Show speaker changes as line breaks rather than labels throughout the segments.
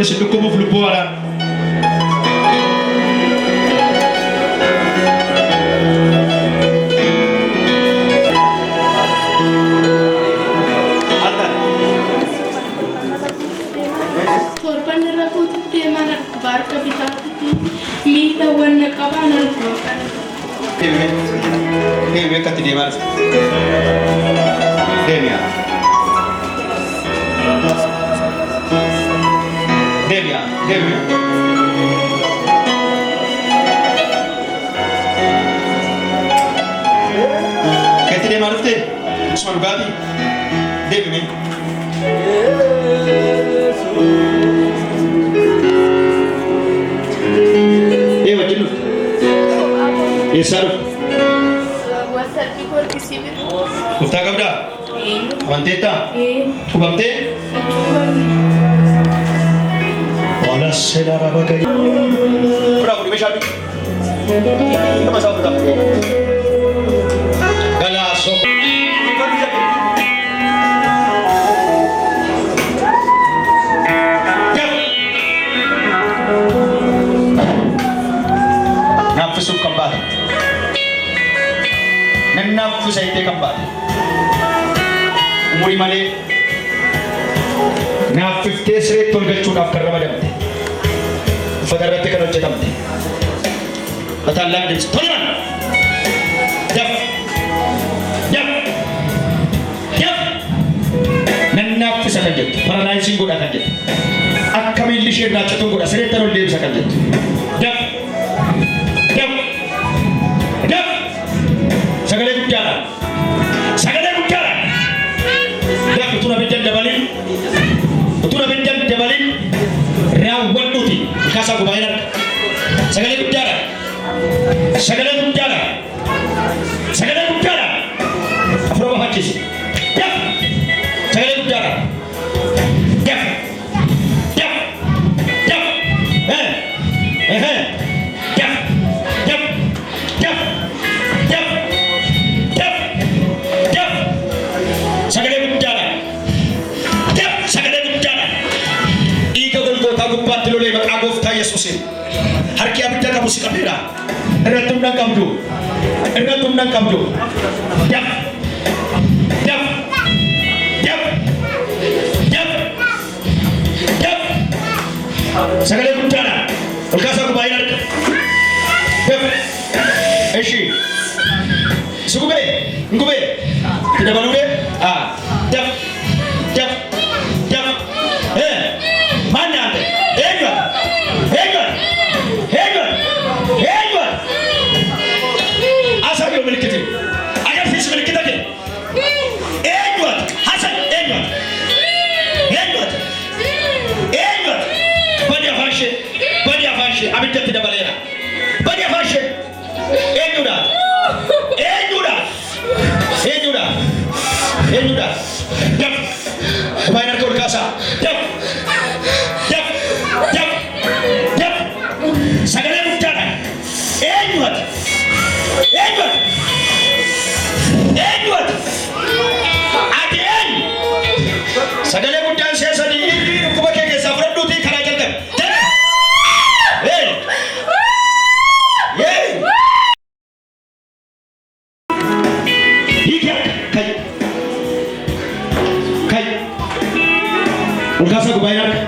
Kun isin dhukkumuuf lubbuu waraana.
Torban irra kututtee mana barka bitaatti miila wanna qabaan argaa.
Deemi akkatti deemaa jirti. Deemiyaa. Deemiyaa. Deemiyaa. Akkatti deemaa jirti. Isuma dhugaatii. Deemime. Deema jennu. Eessaa dhufu?
Wasatti korkisii bitu.
Kuftaa qabdaa? Amanteettaa? Tubamtee? Wala seera raba gadi. Fudhaa fudhi meeshaa bitu. Nama isaa fudhaa. Galaasoo. Naffisuuf kan baate. Nannaafisa ittee kan baate. Umurii malee naaffiftee sireetti ol galchuudhaaf kan ramadamte. Uffata irratti kan hojjetamte. Mataan laan deemsa. Tolman! Daf! Daf! Daf! Nannaaffisa kan jettu. Paralaayisiin godha kan jettu. Akka miilli ishee raachatuun godha. Sireetti ol deebisa kan jettu. Daf! Daf! Daf! Sagalee guddaadhaan. Sagalee guddaadhaan. Daf utuna biddan dabalin. Utuna biddan dabalin. Raawwadhuuti. Kaasaa gubaa'in arga. Sagalee guddaadhaan. Sagalee guddaadhaan. Sagalee guddaadhaan. Afura bafaachisi. Daf. Sagalee guddaadhaan. Daf. Daf. Daf. Daf. Daf. Daf. Daf. Daf. Daf. Daf. Sagalee guddaadhaan. Daf. Sagalee guddaadhaan. Dhiiga Golgootaa gubbaatti lolee maqaa Gooftaa Yesuusiin. Harki abidda qabu si qabeera. Irratti humna qabdu. Irratti humna qabdu. Daf. Daf. Daf. Daf. Daf. Sagalee guddaadhaan. Ol kaasaa gubaa'in arga. Daf. Eshi. Sugubee. Ngubee. Itti dabaluudee. Daf. Daf. Daf. Maal nyaate? Eenyuun? Eenyuun? Eenyuun? Eenyuun? Asaan yoo milikkiti. Agarsiisi milikkita kee. Eenyuun? Hasan eenyuun? Eenyuun? Eenyuun? Badi afaan ishee. Badi afaan ishee. Abiddatti dabaleera. Badi afaan ishee. Eenyuudhaan? Eenyuudhaan? Eenyuudhaan? Eenyuudhaan? Daf. Gubaa'in harka ol kaasaa. Daf. Daf. Daf. Daf. Sagalee guddaadhaan. Eenyuun? Eenyuun? Eenyuun? Ati eenyu? Sagalee guddaan seesanii dhukkuba kee keessaa fudhadhuutii karaa jalqabe. Hiika. Kai. Kai. Ol kaasaa gubaa'in harka.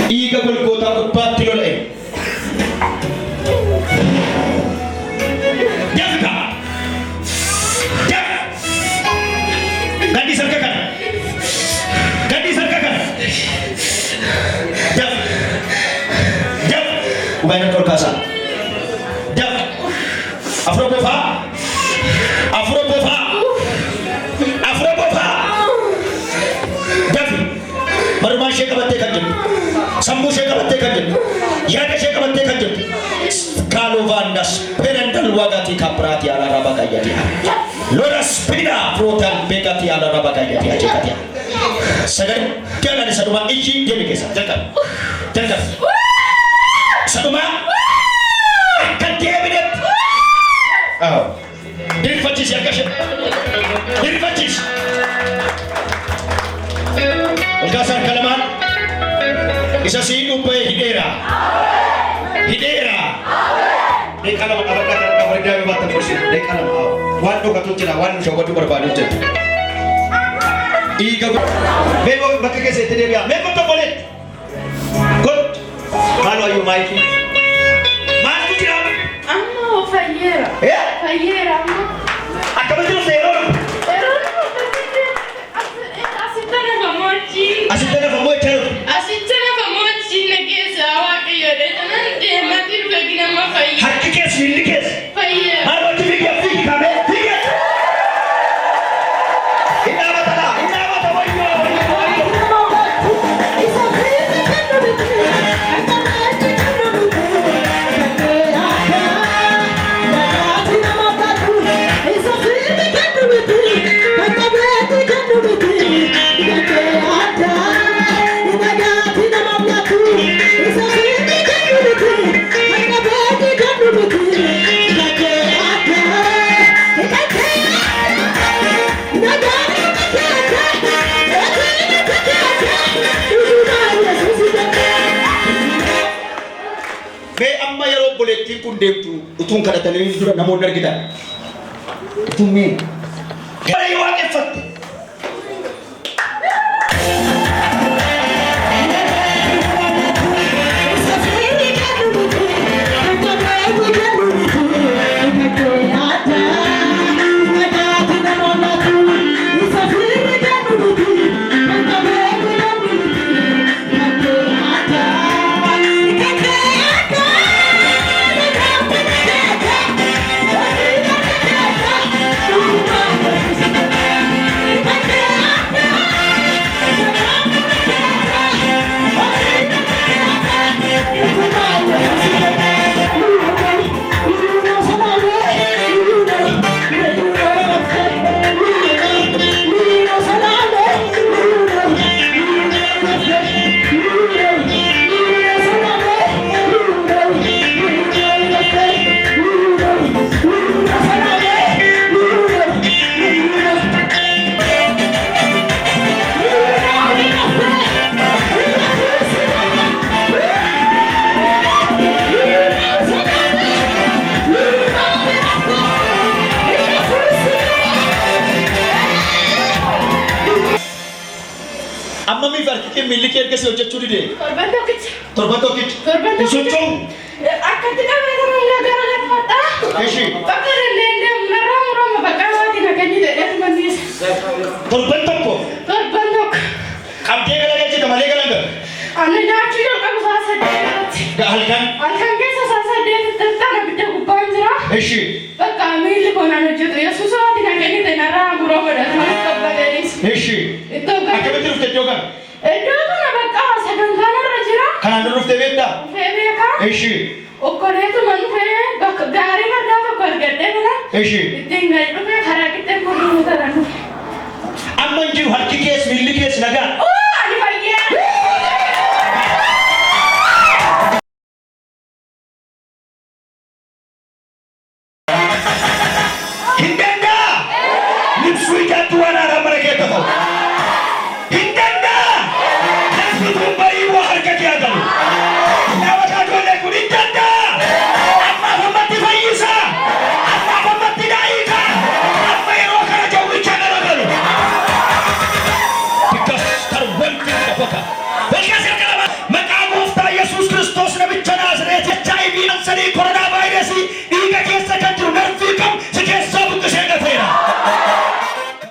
Dhiiga Golgootaa gubbaatti lola'e. Dafka. Daf. Gaddi sarka kana. Gaddi sarka kana. Daf. Daf. Gubaa'in harka ol kaasaa. Daf. Afura bofaa. Afura bofaa. Afura bofaa. Daf. Marumaa ishee qabattee kan jirtu. Sammuu ishee qabattee kan jirtu. Yaada ishee qabattee kan jirtu. Kaalovandas perendal wagati kaprati ala raba kayati. Lora spina protan begati ala raba kayati ajekati. Sagalee jangan saduma iji dia mikesa. Jangan. Jangan. Saduma. Kan dia bidet. Diri facis ya kasih. Diri facis. Kasar kalaman. Isa si Inupe Hidera. Hidera. Dek alam apa kata mereka berbatas kursi. Dek alam. Wanu katu cina wanu coba tu berbadu cina. Iga bego bakal kese tadi dia. Meko tu boleh. Good. Kalau ayu Mikey. Mas tu cina.
Amma Fayera.
Ya.
Fayera amma.
Acaba de ser error.
Error no asitana famoci.
Asitana famoci.
Asitana famoci negesa awake yode tanande matiru gina mafai.
Hakikes milikes.
Fayera.
Haro tu bikin fik kame. Fik. Ina mata wayo. Boleh kundem tu, utun kada tani dura namon nar kita. Itu me. Kada iwa effort. Amma mi farki ke milli ke kese oje churi de. Torban dokit. Isunchong.
Akati ka mera mula gara mata.
Eshi.
Bakar lende maram bakawati na kanyi de mandis.
Torban tokko.
Torban dok.
Kam de gala gachi tamale gala.
Anu nachi dok kam sasa de.
Da halkan.
Halkan ke sasa de tana bitte kupanjra.
Eshi.
Baka mili kona no judo ya susawati na kanyi de nara muro bada kabagaris.
Eshi.
Itu ka.
Akabeti rufte jogan.
Edo kana baka sadan kana rajira.
Kana rufte beta.
Febe ka.
Eshi.
Okore tu man fe bak gari marda to kor gade bana.
Eshi.
Tingal to me khara kitte kuru taranu.
Amman jiru hakki kes milli kes naga.
Oh, ani bhaiya.
Hindenda. Nipsuika tuana ramara kita ho. Hindenda. Nafsu tumbai wa harkat yadan. Nawata dole kunindenda. Amma famati faisa. Amma famati daika. Amma yero kana jawi chagara galu. Because tarwanti kapaka. Belka sirka